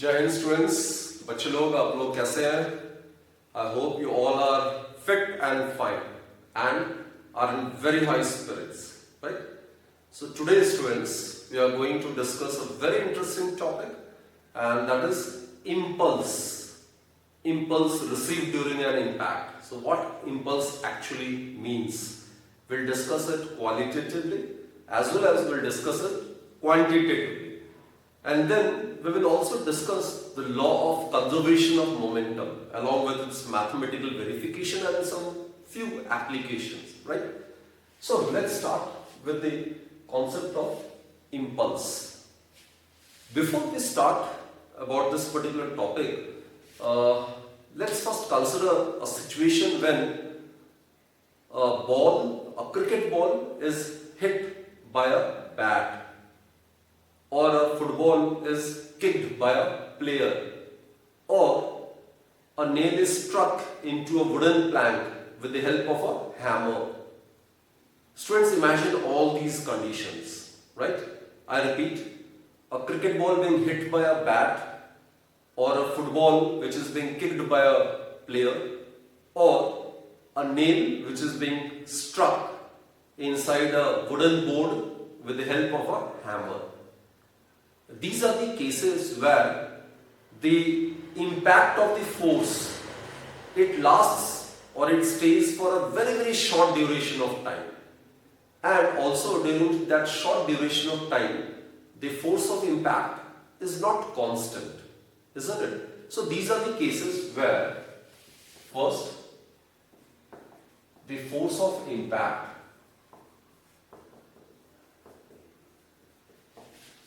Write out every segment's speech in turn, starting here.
जय हिंद स्टूडेंट्स, बच्चे लोग आप लोग कैसे हैं? I hope you all are fit and fine and are in very high spirits, right? So today students, we are going to discuss a very interesting topic, and that is impulse. Impulse received during an impact. So what impulse actually means? We'll discuss it qualitatively as well as we'll discuss it quantitatively. And then we will also discuss the law of conservation of momentum along with its mathematical verification and some few applications, right? So let's start with the concept of impulse. Before we start about this particular topic, let's first consider a situation when a cricket ball is hit by a bat, or a football is kicked by a player, or a nail is struck into a wooden plank with the help of a hammer. Students, imagine all these conditions, right? I repeat, a cricket ball being hit by a bat, or a football which is being kicked by a player, or a nail which is being struck inside a wooden board with the help of a hammer. These are the cases where the impact of the force, it lasts or it stays for a very short duration of time, and also during that short duration of time the force of impact is not constant, isn't it? So these are the cases where first the force of impact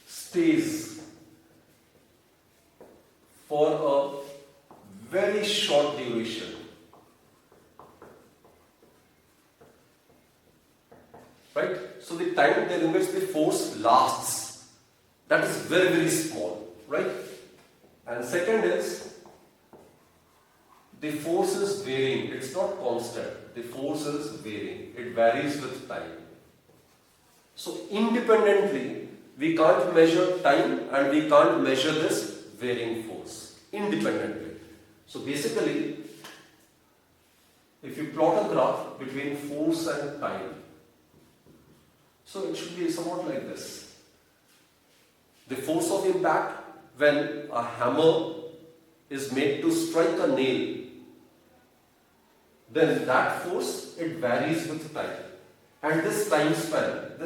stays for a very short duration, right? So the time during which the force lasts, that is very small, right? And second is the force is varying, it's not constant, the force is varying, it varies with time. So independently we can't measure time and we can't measure this varying force independently. So basically, if you plot a graph between force and time, so it should be somewhat like this. The force of impact when a hammer is made to strike a nail, then that force, it varies with time. And this time span, it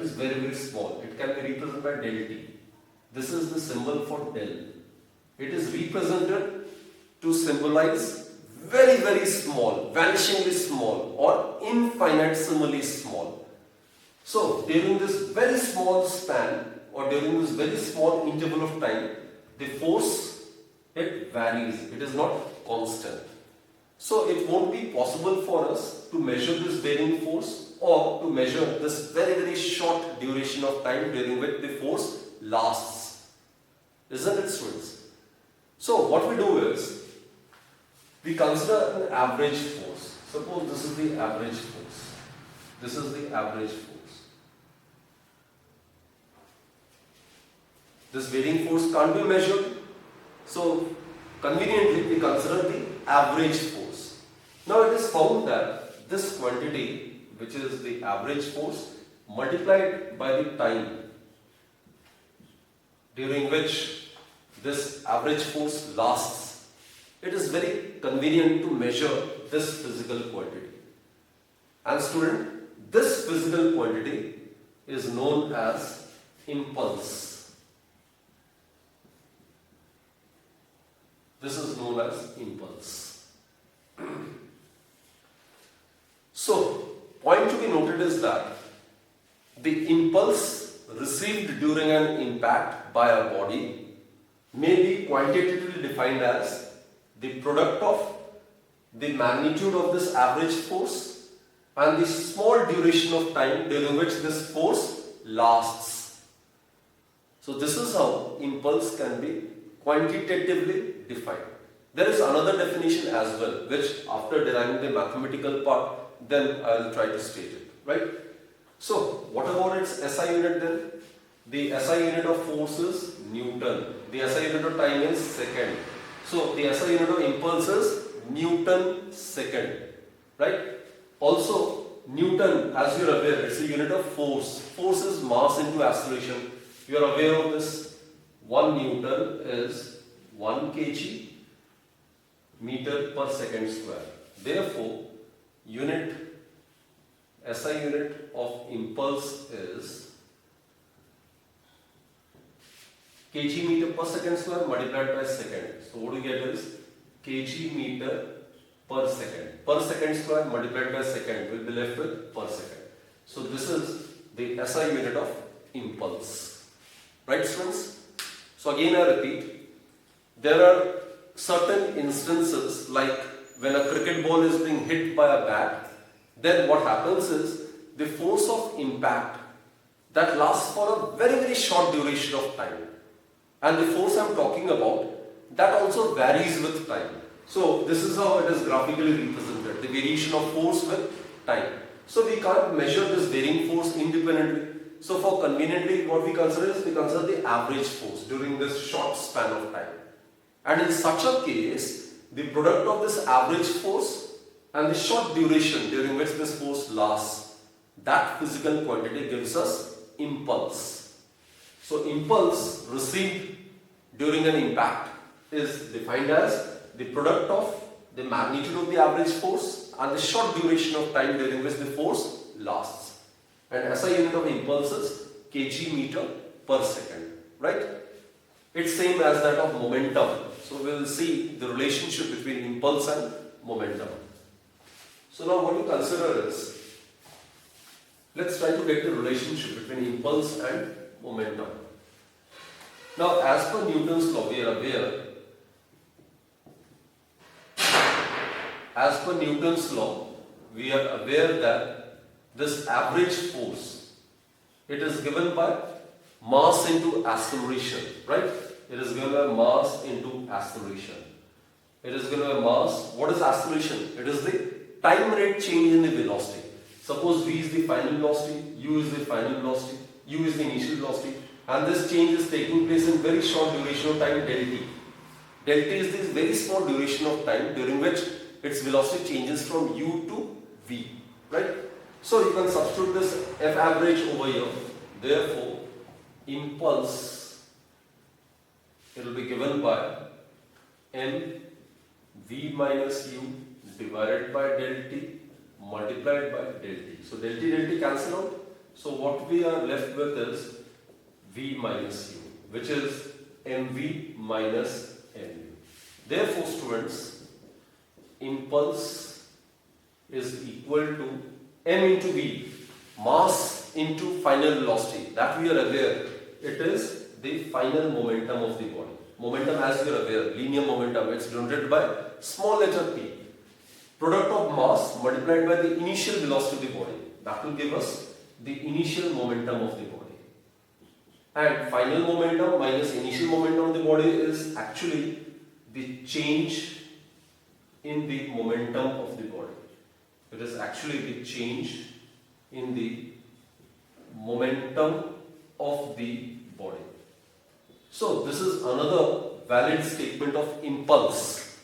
is very small. It can be represented by del t. This is the symbol for del. It is represented to symbolize very small, vanishingly small, or infinitesimally small. So during this very small span, or during this very small interval of time, the force, it varies. It is not constant. So it won't be possible for us to measure this varying force or to measure this very short duration of time during which the force lasts. Isn't it, students? So what we do is, we consider an average force. Suppose this is the average force. This is the average force. This varying force can't be measured. So conveniently we consider the average force. Now it is found that this quantity, which is the average force, multiplied by the time during which this average force lasts, it is very convenient to measure this physical quantity. And student, this physical quantity is known as impulse. This is known as impulse. So, point to be noted is that the impulse received during an impact by a body may be quantitatively defined as the product of the magnitude of this average force and the small duration of time during which this force lasts. So this is how impulse can be quantitatively defined. There is another definition as well, which after deriving the mathematical part, then I will try to state it, right? So what about its SI unit then? The SI unit of force is Newton. The SI unit of time is second. So the SI unit of impulse is Newton second. Right? Also, Newton, as you are aware, it's a unit of force. Force is mass into acceleration. You are aware of this. 1 Newton is 1 kg meter per second square. Therefore, SI unit of impulse is kg meter per second square multiplied by second. So what we get is kg meter per second. Per second square multiplied by second will be left with per second. So this is the SI unit of impulse. Right, students? So again I repeat, there are certain instances like when a cricket ball is being hit by a bat, then what happens is the force of impact that lasts for a very short duration of time, and the force I am talking about that also varies with time. So this is how it is graphically represented, the variation of force with time. So we can't measure this varying force independently. So for conveniently, what we consider is we consider the average force during this short span of time. And in such a case, the product of this average force and the short duration during which this force lasts, that physical quantity gives us impulse. So impulse received during an impact is defined as the product of the magnitude of the average force and the short duration of time during which the force lasts. And SI unit of impulse is kg meter per second, right? It's same as that of momentum. So we will see the relationship between impulse and momentum. So now what you consider is, let's try to get the relationship between impulse and momentum. Now as per Newton's law, we are aware, that this average force, it is given by mass into acceleration, right? It is given by mass into acceleration. It is given by mass. What is acceleration? It is the time rate change in the velocity. Suppose v is the final velocity, u is the final velocity, u is the initial velocity, and this change is taking place in very short duration of time, del t. Del t is this very small duration of time during which its velocity changes from u to v, right? So you can substitute this F average over here. Therefore, impulse, it will be given by m v minus u divided by del t multiplied by del t. So del t cancel out. So what we are left with is v minus u, which is mv minus mu. Therefore, students, impulse is equal to m into v, mass into final velocity. That we are aware, it is the final momentum of the body. Momentum, as you are aware, linear momentum, it's denoted by small letter p. Product of mass multiplied by the initial velocity of the body. That will give us the initial momentum of the body. And final momentum minus initial momentum of the body is actually the change in the momentum of the body. It is actually the change in the momentum of the body. So this is another valid statement of impulse.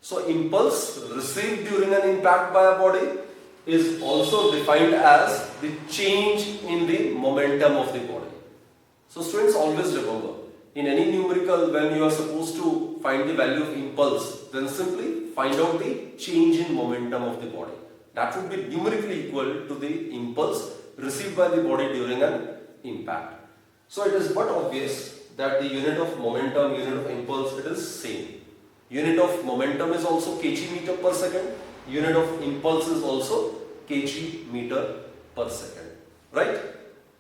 So impulse received during an impact by a body is also defined as the change in the momentum of the body. So students, always remember, in any numerical, when you are supposed to find the value of impulse, then simply find out the change in momentum of the body. That would be numerically equal to the impulse received by the body during an impact. So it is but obvious that the unit of momentum, unit of impulse, it is same. Unit of momentum is also kg meter per second. Unit of impulse is also kg meter per second. Right?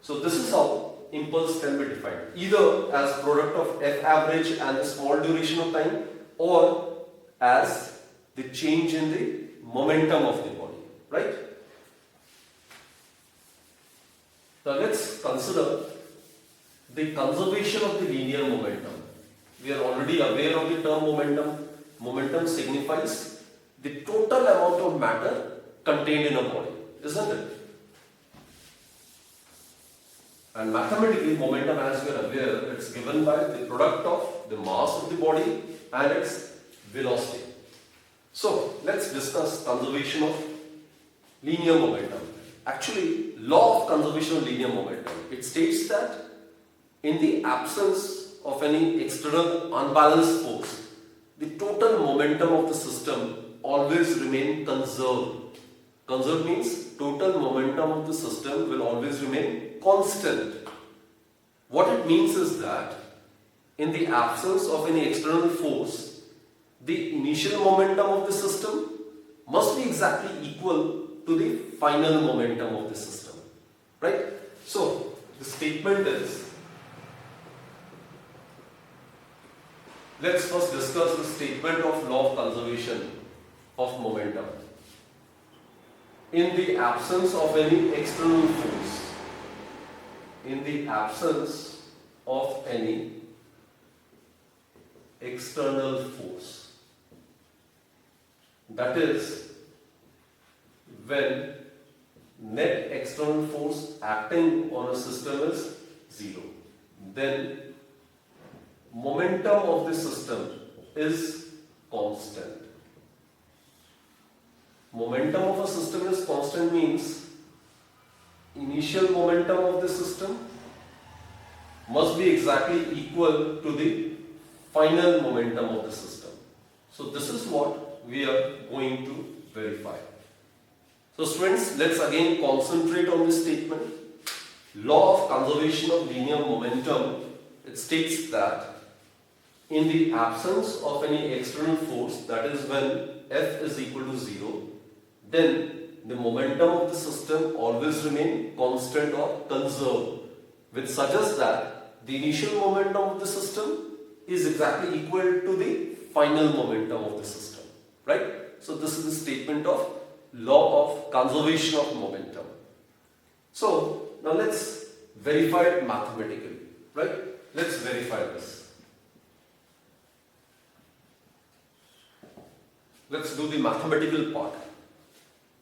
So this is how impulse can be defined. Either as product of F average and the small duration of time, or as the change in the momentum of the body. Right? Now let's consider the conservation of the linear momentum. We are already aware of the term momentum. Momentum signifies the total amount of matter contained in a body, isn't it? And mathematically, momentum, as we are aware, it's given by the product of the mass of the body and its velocity. So let's discuss conservation of linear momentum. Actually, law of conservation of linear momentum, it states that in the absence of any external unbalanced force, the total momentum of the system always remain conserved. Conserved means total momentum of the system will always remain constant. What it means is that in the absence of any external force, the initial momentum of the system must be exactly equal to the final momentum of the system. Right? So, the statement is, let's first discuss the statement of law of conservation of momentum. In the absence of any external force, in the absence of any external force, that is, when net external force acting on a system is 0, then momentum of the system is constant. Momentum of a system is constant means initial momentum of the system must be exactly equal to the final momentum of the system. So this is what we are going to verify. So students, let's again concentrate on this statement. Law of conservation of linear momentum, it states that in the absence of any external force, that is when F is equal to 0, then the momentum of the system always remain constant or conserved, which suggests that the initial momentum of the system is exactly equal to the final momentum of the system. Right? So this is the statement of law of conservation of momentum. So now let's verify it mathematically. Right? Let's verify this. Let's do the mathematical part.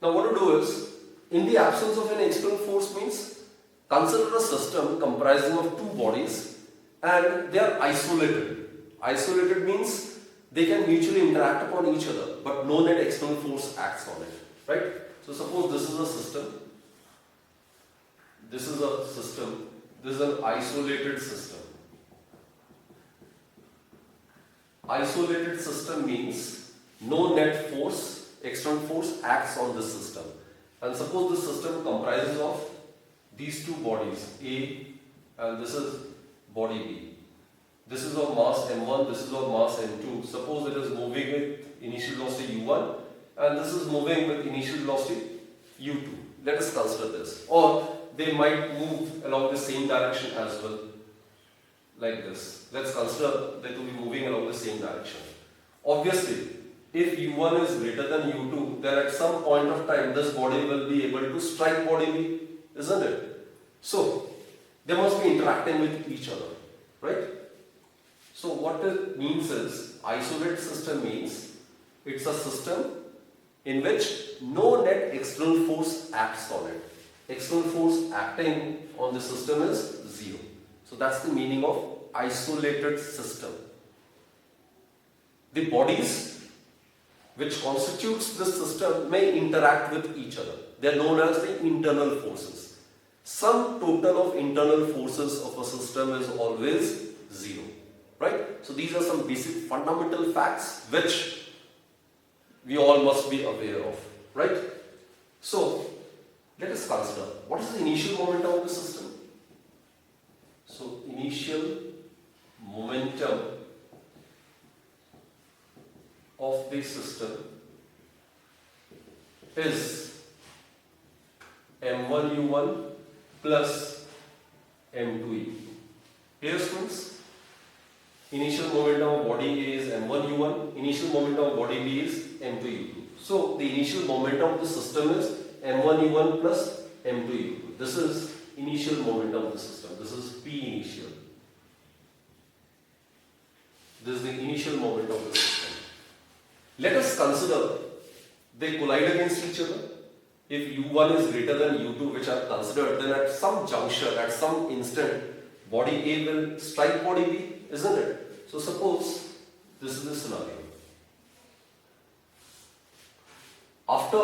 Now what to do is, in the absence of an external force means, consider a system comprising of two bodies and they are isolated. Isolated means they can mutually interact upon each other, but no net external force acts on it. Right? So suppose this is a system. This is a system. This is an isolated system. Isolated system means no net force, external force acts on this system. And suppose this system comprises of these two bodies, A and this is body B. This is of mass m1, this is of mass m2. Suppose it is moving with initial velocity u1 and this is moving with initial velocity u2. Let us consider this. Or they might move along the same direction as well, like this. Let's consider that to be moving along the same direction. Obviously, if u1 is greater than u2, then at some point of time this body will be able to strike body B, isn't it? So, they must be interacting with each other, right? So what it means is, isolated system means it's a system in which no net external force acts on it. External force acting on the system is 0. So that's the meaning of isolated system. The bodies which constitutes this system may interact with each other. They are known as the internal forces. Sum total of internal forces of a system is always 0. Right? So these are some basic fundamental facts which we all must be aware of. Right? So let us consider what is the initial momentum of the system. So initial momentum of the system is m1u1 plus m2u2. Here students, initial momentum of body A is m1u1, initial momentum of body B is m2u2. So the initial momentum of the system is m1u1 plus m2u2. This is initial momentum of the system. This is P initial. This is the initial momentum of the system. Let us consider they collide against each other. if u1 is greater than u2, which are considered, then at some juncture, at some instant, body A will strike body B, isn't it? So suppose this is the scenario. After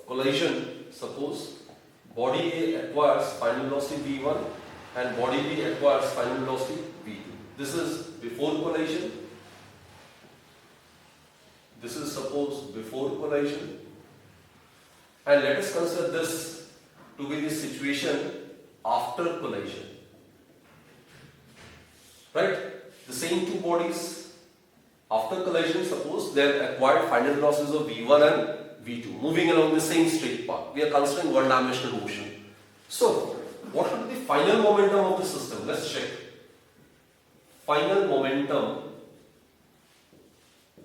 collision, suppose body A acquires final velocity v1 and body B acquires final velocity v2. This is before collision. This is suppose before collision. And let us consider this to be the situation after collision. Right? The same two bodies after collision, suppose they have acquired final velocities of v1 and v2, moving along the same straight path. We are considering one-dimensional motion. So, what will be the final momentum of the system? Let's check. Final momentum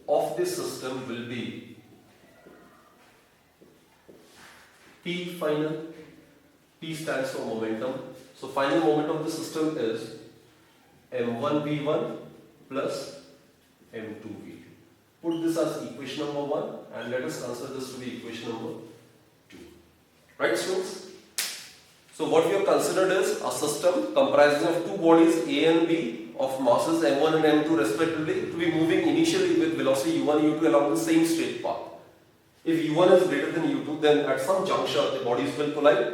of the system will be P final. P stands for momentum. So, final momentum of the system is m1v1 plus m2v2. Put this as equation number 1 and let us consider this to be equation number 2. Right, students? So what we have considered is a system comprising of two bodies A and B of masses m1 and m2 respectively to be moving initially with velocity u1 u2 along the same straight path. If u1 is greater than u2, then at some juncture the bodies will collide,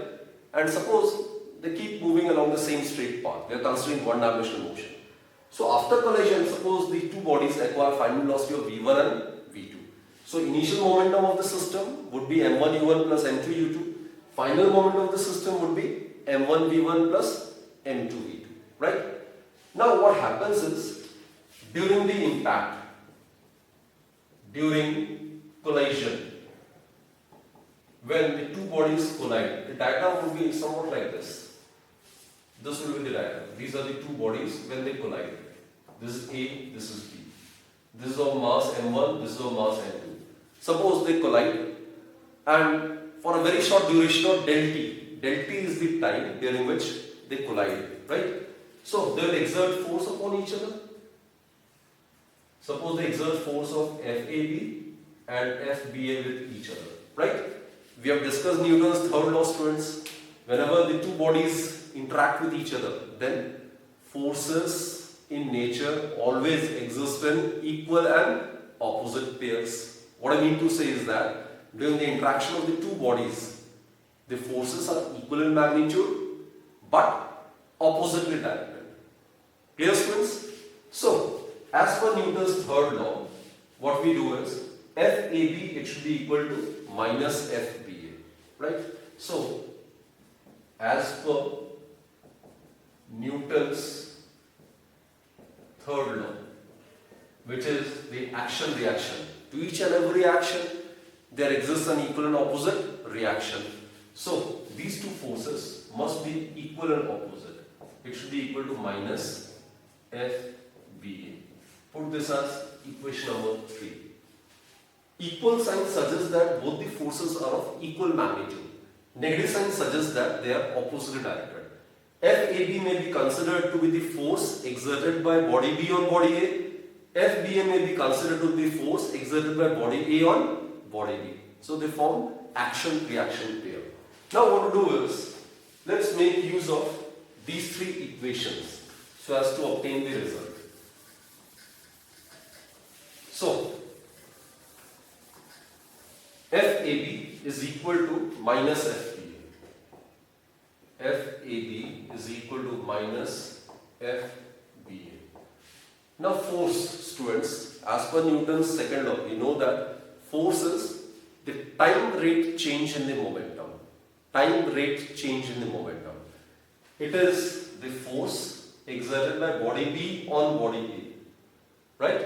and suppose they keep moving along the same straight path. We are considering one-dimensional motion. So after collision, suppose the two bodies acquire final velocity of v1 and v2. So initial momentum of the system would be m1 u1 plus m2 u2. Final momentum of the system would be m1 v1 plus m2 v2. Right? Now what happens is, during the impact, during collision, when the two bodies collide, the diagram would be somewhat like this. This will be the diagram. These are the two bodies when they collide. This is A, this is B. This is of mass m1, this is of mass m2. Suppose they collide, and for a very short duration of del t. Del t is the time during which they collide, right? So they will exert force upon each other. Suppose they exert force of FAB and FBA with each other, right? We have discussed Newton's third law, students. Whenever the two bodies interact with each other, then forces in nature always exist in equal and opposite pairs. What I mean to say is that during the interaction of the two bodies, the forces are equal in magnitude but oppositely directed. Clear, students? So, as per Newton's third law, what we do is FAB, it should be equal to minus FBA, right? So, as per Newton's third law, which is the action-reaction, to each and every action there exists an equal and opposite reaction. So these two forces must be equal and opposite. It should be equal to minus FBA. Put this as equation number 3. Equal sign suggests that both the forces are of equal magnitude. Negative sign suggests that they are oppositely directed. FAB may be considered to be the force exerted by body B on body A. FBA may be considered to be the force exerted by body A on body B. So they form action-reaction pair. Now what to do is, let's make use of these three equations so as to obtain the result. So, FAB is equal to minus FBA. FAB is equal to minus FBA. Now force, students, as per Newton's second law, we know that force is the time rate change in the momentum. Time rate change in the momentum. It is the force exerted by body B on body A. Right?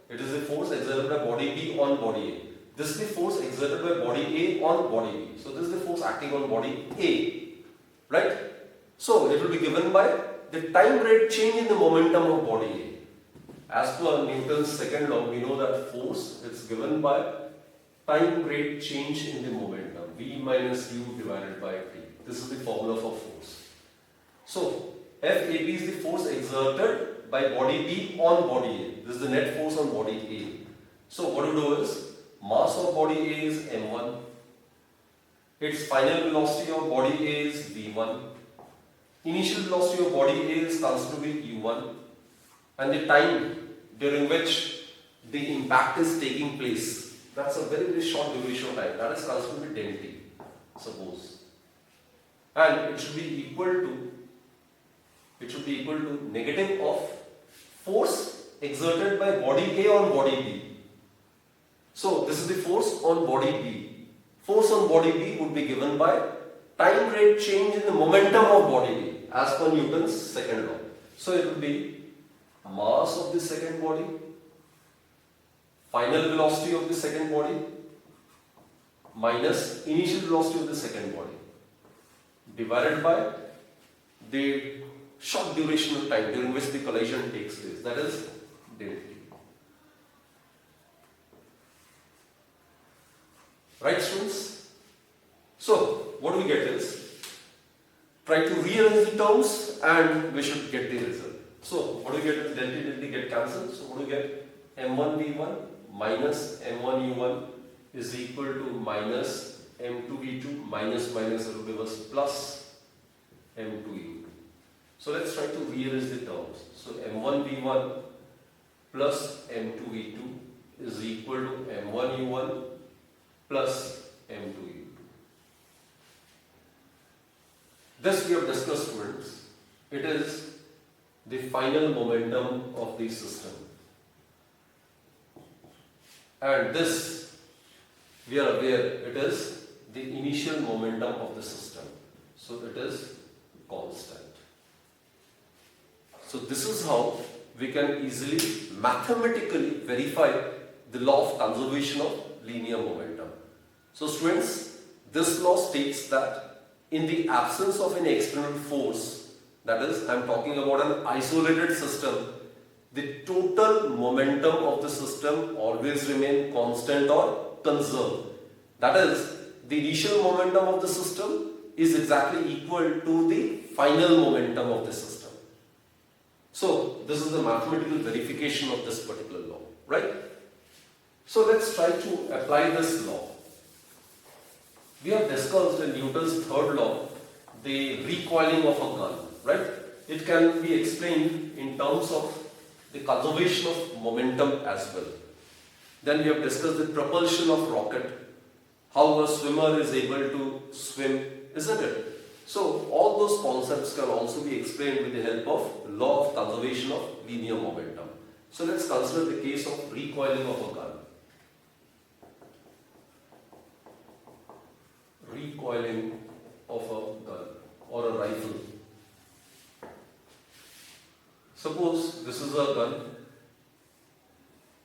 It is the force exerted by body B on body A. This is the force exerted by body A on body B. So this is the force acting on body A. Right? So it will be given by the time rate change in the momentum of body A. As per Newton's second law, we know that force is given by time rate change in the momentum, V minus U divided by T. This is the formula for force. So, FAB is the force exerted by body B on body A. This is the net force on body A. So, what you do is, mass of body A is m1, its final velocity of body A is v1, initial velocity of body A is considered to be u1, and the time during which the impact is taking place, that's a very, very short duration of time, that is considered to be del t, suppose, and it should be equal to negative of force exerted by body A on body B. So this is the force on body B. Force on body B would be given by time rate change in the momentum of body B as per Newton's second law. So it will be mass of the second body, final velocity of the second body minus initial velocity of the second body divided by the short duration of time during which the collision takes place, that is del t. Right, students? So what we get is, try to rearrange the terms and we should get the result. So what do we get? Del t get cancelled. So what do we get? m1 v1 minus m1 u1 is equal to minus m2 v2 minus minus will give us plus m2 u2. So let's try to rearrange the terms. So m1 v1 plus m2 v2 is equal to m1 u1 plus m2 u2. This we have discussed, students. It is the final momentum of the system, and this we are aware it is the initial momentum of the system, so it is constant. So this is how we can easily mathematically verify the law of conservation of linear momentum. So students, this law states that in the absence of any external force, that is, I am talking about an isolated system, the total momentum of the system always remain constant or conserved. That is, the initial momentum of the system is exactly equal to the final momentum of the system. So this is the mathematical verification of this particular law, right? So let's try to apply this law. We have discussed in Newton's third law the recoiling of a gun, right? It can be explained in terms of the conservation of momentum as well. Then we have discussed the propulsion of rocket, how a swimmer is able to swim, isn't it? So all those concepts can also be explained with the help of law of conservation of linear momentum. So let's consider the case of recoiling of a gun. Recoiling of a gun or a rifle. Suppose this is a gun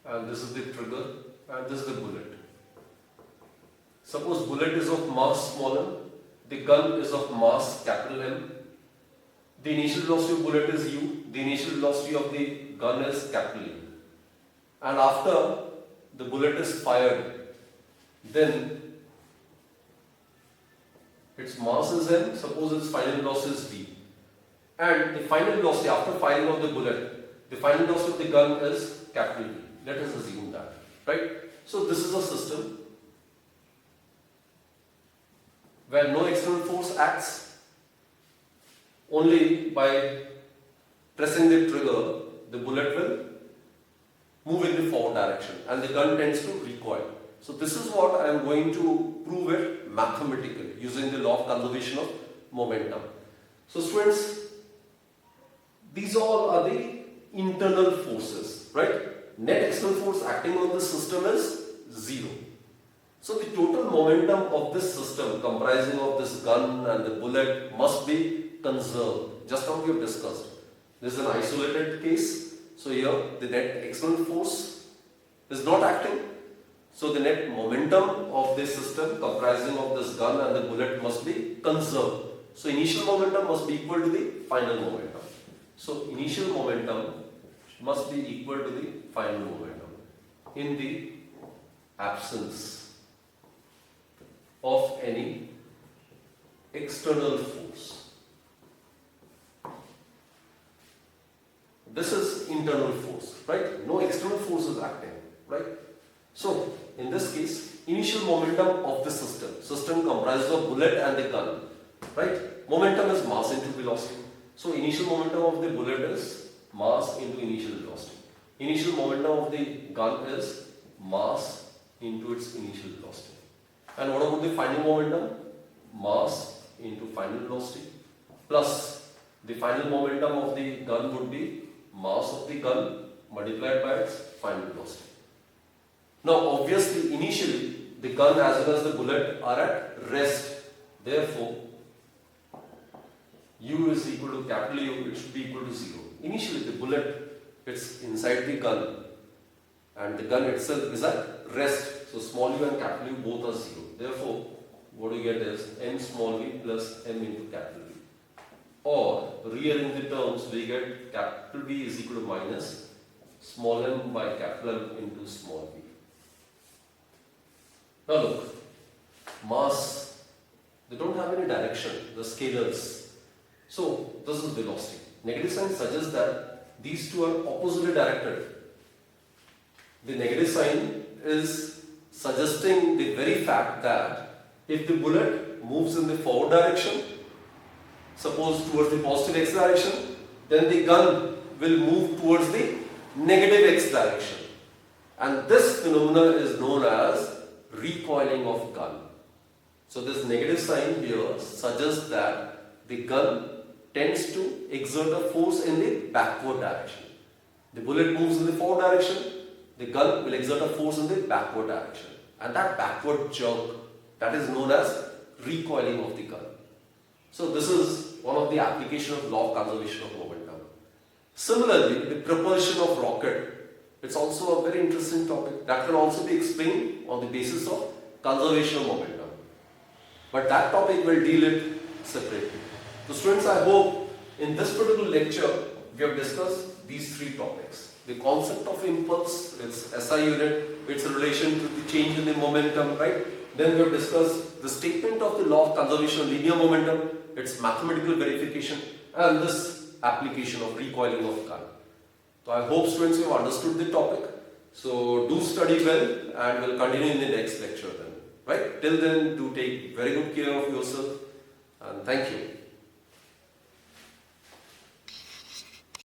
and this is the trigger and this is the bullet. Suppose bullet is of mass small m, the gun is of mass capital M, the initial velocity of bullet is u, the initial velocity of the gun is capital E, and after the bullet is fired, then its mass is m, suppose its final velocity is v, and the final velocity after firing of the bullet, the final velocity of the gun is capital V. Let us assume that, right? So this is a system where no external force acts, only by pressing the trigger, the bullet will move in the forward direction and the gun tends to recoil. So this is what I am going to prove it mathematically using the law of conservation of momentum. So students, these all are the internal forces, right? Net external force acting on the system is 0. So the total momentum of this system comprising of this gun and the bullet must be conserved, just how we have discussed. This is an isolated case. So here the net external force is not acting. So the net momentum of this system comprising of this gun and the bullet must be conserved. So initial momentum must be equal to the final momentum. So initial momentum must be equal to the final momentum in the absence of any external force. This is internal force, right? No external force is acting, right? So in this case, initial momentum of the system system comprises of bullet and the gun, right? Momentum is mass into velocity. So initial momentum of the bullet is mass into initial velocity. Initial momentum of the gun is mass into its initial velocity. And what about the final momentum? Mass into final velocity plus the final momentum of the gun would be mass of the gun multiplied by its final velocity. Now obviously initially the gun as well as the bullet are at rest. Therefore U is equal to capital U, it should be equal to 0. Initially the bullet, it's inside the gun and the gun itself is at rest. So small u and capital U both are 0. Therefore what we get is m small v plus m into capital V. Or rearrange the terms, we get capital V is equal to minus small m by capital M into small v. Now look, mass, they don't have any direction, the scalars. So this is velocity. Negative sign suggests that these two are oppositely directed. The negative sign is suggesting the very fact that if the bullet moves in the forward direction, suppose towards the positive x direction, then the gun will move towards the negative x direction. And this phenomena is known as recoiling of gun. So this negative sign here suggests that the gun tends to exert a force in the backward direction. The bullet moves in the forward direction, the gun will exert a force in the backward direction. And that backward jerk, that is known as recoiling of the gun. So this is one of the application of law of conservation of momentum. Similarly, the propulsion of rocket, it's also a very interesting topic that can also be explained on the basis of conservation of momentum. But that topic will deal it separately. So students, I hope in this particular lecture we have discussed these three topics. The concept of impulse, its SI unit, its relation to the change in the momentum, right? Then we have discussed the statement of the law of conservation of linear momentum, its mathematical verification, and this application of recoiling of gun. So I hope students you have understood the topic. So do study well and we'll continue in the next lecture then. Right? Till then, do take very good care of yourself and thank you.